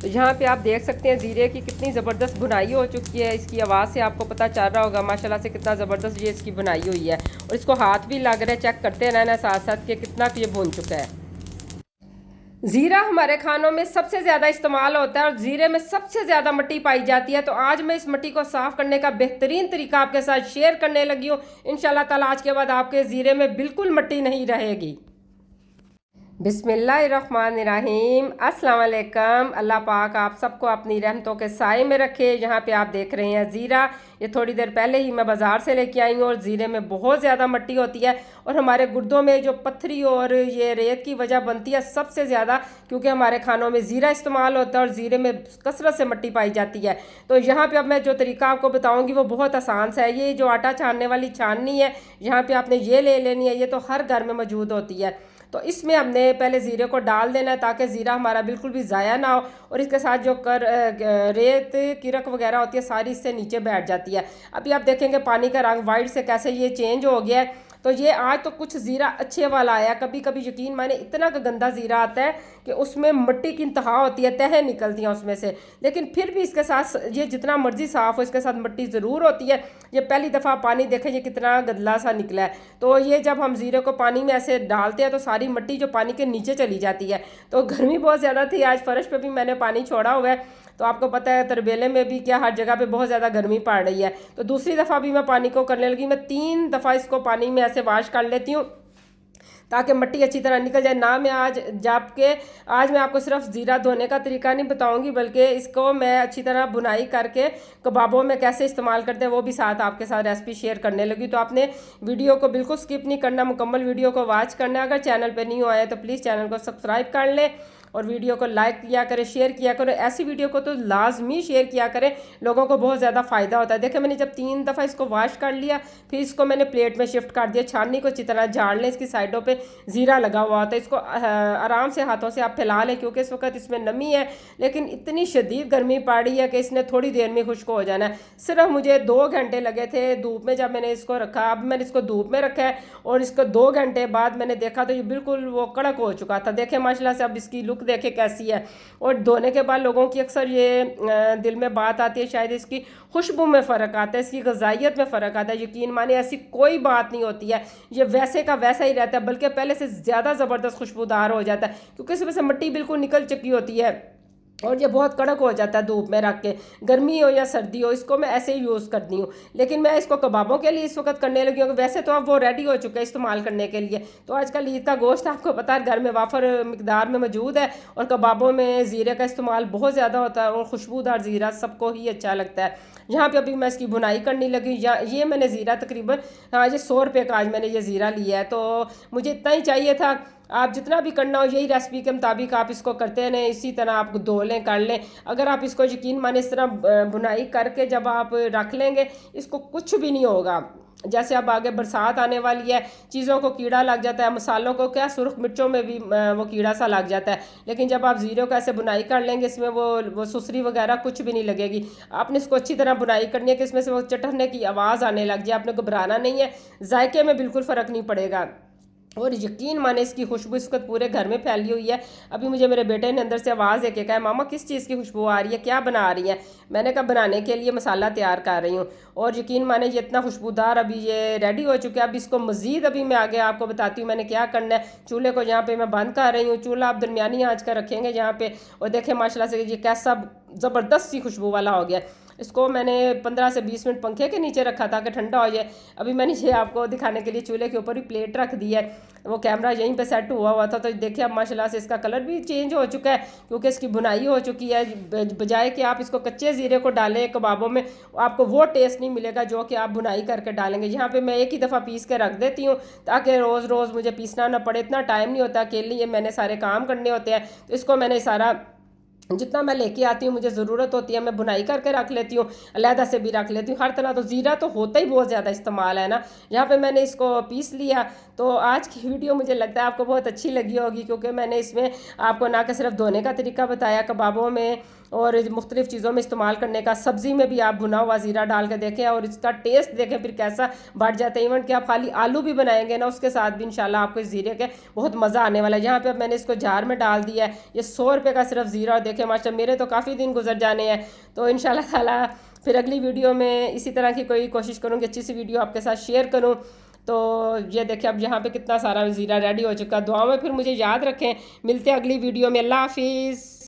तो यहाँ पे आप देख सकते हैं ज़ीरे की कितनी ज़बरदस्त बुनाई हो चुकी है। इसकी आवाज़ से आपको पता चल रहा होगा माशाल्लाह से कितना ज़बरदस्त ये इसकी बुनाई हुई है। और इसको हाथ भी लग रहा है, चेक करते रहना साथ साथ कि कितना ये भून चुका है। ज़ीरा हमारे खानों में सबसे ज़्यादा इस्तेमाल होता है और ज़ीरे में सबसे ज़्यादा मिट्टी पाई जाती है। तो आज मैं इस मिट्टी को साफ़ करने का बेहतरीन तरीका आपके साथ शेयर करने लगी हूँ। इंशाल्लाह ताला आज के बाद आपके ज़ीरे में बिल्कुल मिट्टी नहीं रहेगी। बिस्मिल्लाहिर्रहमानिर्रहीम। अस्सलाम वालेकुम। अल्लाह पाक आप सबको अपनी रहमतों के साए में रखे। यहाँ पे आप देख रहे हैं ज़ीरा, ये थोड़ी देर पहले ही मैं बाज़ार से लेके आई हूँ। और ज़ीरे में बहुत ज़्यादा मिट्टी होती है और हमारे गुर्दों में जो पत्थरी और ये रेत की वजह बनती है सबसे ज़्यादा, क्योंकि हमारे खानों में ज़ीरा इस्तेमाल होता है और ज़ीरे में कसरत से मिट्टी पाई जाती है। तो यहाँ पर अब मैं जो तरीका आपको बताऊँगी वो बहुत आसान सा है। ये जो आटा छानने वाली छाननी है, यहाँ पर आपने ये ले लेनी है। ये तो हर घर में मौजूद होती है। तो इसमें हमने पहले ज़ीरे को डाल देना है ताकि ज़ीरा हमारा बिल्कुल भी ज़ाया ना हो और इसके साथ जो रेत किरक वगैरह होती है सारी इससे नीचे बैठ जाती है। अभी आप देखेंगे पानी का रंग वाइट से कैसे ये चेंज हो गया है। तो ये आज तो कुछ ज़ीरा अच्छे वाला आया। कभी कभी यकीन माने इतना गंदा ज़ीरा आता है कि उसमें मिट्टी की इंतहा होती है, तहें निकलती हैं उसमें से। लेकिन फिर भी इसके साथ ये जितना मर्जी साफ़ हो, इसके साथ मिट्टी ज़रूर होती है। ये पहली दफ़ा पानी देखें ये कितना गंदला सा निकला है। तो ये जब हम ज़ीरे को पानी में ऐसे डालते हैं तो सारी मिट्टी जो पानी के नीचे चली जाती है। तो गर्मी बहुत ज़्यादा थी, आज फर्श पे भी मैंने पानी छोड़ा हुआ है। तो आपको पता है तरबेले में भी क्या हर जगह पे बहुत ज़्यादा गर्मी पड़ रही है। तो दूसरी दफ़ा भी मैं पानी को करने लगी। मैं 3 दफ़ा इसको पानी में ऐसे वाश कर लेती हूँ ताकि मिट्टी अच्छी तरह निकल जाए ना। मैं आज मैं आपको सिर्फ ज़ीरा धोने का तरीका नहीं बताऊंगी, बल्कि इसको मैं अच्छी तरह बुनाई करके कबाबों में कैसे इस्तेमाल करते हैं वो भी साथ आपके साथ रेसिपी शेयर करने लगी। तो आपने वीडियो को बिल्कुल स्किप नहीं करना, मुकम्मल वीडियो को वॉच करना है। अगर चैनल पर नहीं आया तो प्लीज़ चैनल को सब्सक्राइब कर लें और वीडियो को लाइक किया करें, शेयर किया करें। ऐसी वीडियो को तो लाजमी शेयर किया करें, लोगों को बहुत ज़्यादा फ़ायदा होता है। देखिए मैंने जब 3 दफ़ा इसको वॉश कर लिया, फिर इसको मैंने प्लेट में शिफ्ट कर दिया। छाननी को अच्छी तरह झाड़ लें, इसकी साइडों पे ज़ीरा लगा हुआ होता है। इसको आराम से हाथों से आप फैला लें, क्योंकि इस वक्त इसमें नमी है लेकिन इतनी शदीद गर्मी पड़ रही है कि इसने थोड़ी देर में खुश्क हो जाना है। सिर्फ मुझे 2 घंटे लगे थे धूप में जब मैंने इसको रखा। अब मैंने इसको धूप में रखा है और इसको 2 घंटे बाद मैंने देखा तो ये बिल्कुल वो कड़क हो चुका था। देखें माशाल्लाह से अब इसकी लुक देखें कैसी है। और धोने के बाद लोगों की अक्सर ये दिल में बात आती है, शायद इसकी खुशबू में फ़र्क आता है, इसकी ग़िज़ाइयत में फ़र्क आता है। यकीन माने ऐसी कोई बात नहीं होती है, ये वैसे का वैसा ही रहता है, बल्कि पहले से ज़्यादा ज़बरदस्त खुशबूदार हो जाता है, क्योंकि इसमें से मिट्टी बिल्कुल निकल चुकी होती है और ये बहुत कड़क हो जाता है धूप में रख के। गर्मी हो या सर्दी हो, इसको मैं ऐसे ही यूज़ करती हूँ। लेकिन मैं इसको कबाबों के लिए इस वक्त करने लगी हूँ। वैसे तो अब वो रेडी हो चुका है इस्तेमाल करने के लिए। तो आजकल ईद का गोश्त आपको पता है घर में वाफर मिकदार में मौजूद है और कबाबों में ज़ीरे का इस्तेमाल बहुत ज़्यादा होता है और खुशबूदार ज़ीरा सबको ही अच्छा लगता है। यहाँ पे अभी मैं इसकी बुनाई करने लगी। ये मैंने ज़ीरा तकरीबन, हाँ, ये 100 रुपये का आज मैंने ये ज़ीरा लिया है। तो मुझे इतना ही चाहिए था। आप जितना भी करना हो यही रेसिपी के मुताबिक आप इसको करते रहें, इसी तरह आप धो लें, कर लें। अगर आप इसको यकीन माने इस तरह बुनाई करके जब आप रख लेंगे, इसको कुछ भी नहीं होगा। जैसे अब आगे बरसात आने वाली है, चीज़ों को कीड़ा लग जाता है, मसालों को क्या सुर्ख मिर्चों में भी वो कीड़ा सा लग जाता है। लेकिन जब आप ज़ीरे को ऐसे बुनाई कर लेंगे, इसमें वो सुसरी वगैरह कुछ भी नहीं लगेगी। आपने इसको अच्छी तरह बुनाई करनी है कि इसमें से वो चटकने की आवाज़ आने लग जाए। आपने घबराना नहीं है, जायके में बिल्कुल फ़र्क नहीं पड़ेगा। और यकीन माने इसकी खुशबू इस वक्त पूरे घर में फैली हुई है। अभी मुझे मेरे बेटे ने अंदर से आवाज़ देके कहा, मामा किस चीज़ की खुशबू आ रही है, क्या बना रही है? मैंने कहा बनाने के लिए मसाला तैयार कर रही हूँ। और यकीन माने ये इतना खुशबूदार अभी ये रेडी हो चुका है। अब इसको मज़ीद अभी मैं आगे आपको बताती हूँ मैंने क्या करना है। चूल्हे को यहाँ पे मैं बंद कर रही हूँ। चूल्हा आप दरमियानी आंच का रखेंगे यहाँ पे। और देखें माशाल्लाह से ये कैसा ज़बरदस्त सी खुशबू वाला हो गया। इसको मैंने 15 से 20 मिनट पंखे के नीचे रखा था कि ठंडा हो जाए। अभी मैंने ये आपको दिखाने के लिए चूल्हे के ऊपर ही प्लेट रख दी है। वो कैमरा यहीं पे सेट हुआ था। तो देखिए अब माशाल्लाह से इसका कलर भी चेंज हो चुका है, क्योंकि इसकी बुनाई हो चुकी है। बजाय कि आप इसको कच्चे ज़ीरे को डालें कबाबों में, आपको वो टेस्ट नहीं मिलेगा जो कि आप बुनाई करके डालेंगे। यहाँ पे मैं एक ही दफ़ा पीस के रख देती हूँ ताकि रोज़ रोज़ मुझे पीसना ना पड़े। इतना टाइम नहीं होता, अकेले ये मैंने सारे काम करने होते हैं। तो इसको मैंने सारा जितना मैं लेके आती हूँ, मुझे ज़रूरत होती है, मैं बुनाई करके रख लेती हूँ, अलहदा से भी रख लेती हूँ हर तरह। तो ज़ीरा तो होता ही बहुत ज़्यादा इस्तेमाल है ना। यहाँ पे मैंने इसको पीस लिया। तो आज की वीडियो मुझे लगता है आपको बहुत अच्छी लगी होगी, क्योंकि मैंने इसमें आपको ना कि सिर्फ धोने का तरीका बताया, कबाबों में और मुख्तलिफ़ चीज़ों में इस्तेमाल करने का। सब्ज़ी में भी आप भुना हुआ ज़ीरा डाल के देखें और इसका टेस्ट देखें फिर कैसा बढ़ जाता है। इवन कि आप खाली आलू भी बनाएंगे ना, उसके साथ भी इंशाल्लाह आपको इस ज़ीरे के बहुत मज़ा आने वाला है। यहाँ पे अब मैंने इसको जार में डाल दिया है। ये 100 रुपये का सिर्फ ज़ीरा, देखें देखें माशा मेरे तो काफ़ी दिन गुजर जाने हैं। तो इंशाल्लाह ताला फिर अगली वीडियो में इसी तरह की कोई कोशिश करूँगी, अच्छी सी वीडियो आपके साथ शेयर करूँ। तो ये देखिए अब यहाँ पे कितना सारा ज़ीरा रेडी हो चुका है। दुआ में फिर मुझे याद रखें, मिलते हैं अगली वीडियो में। अल्लाह हाफिज़।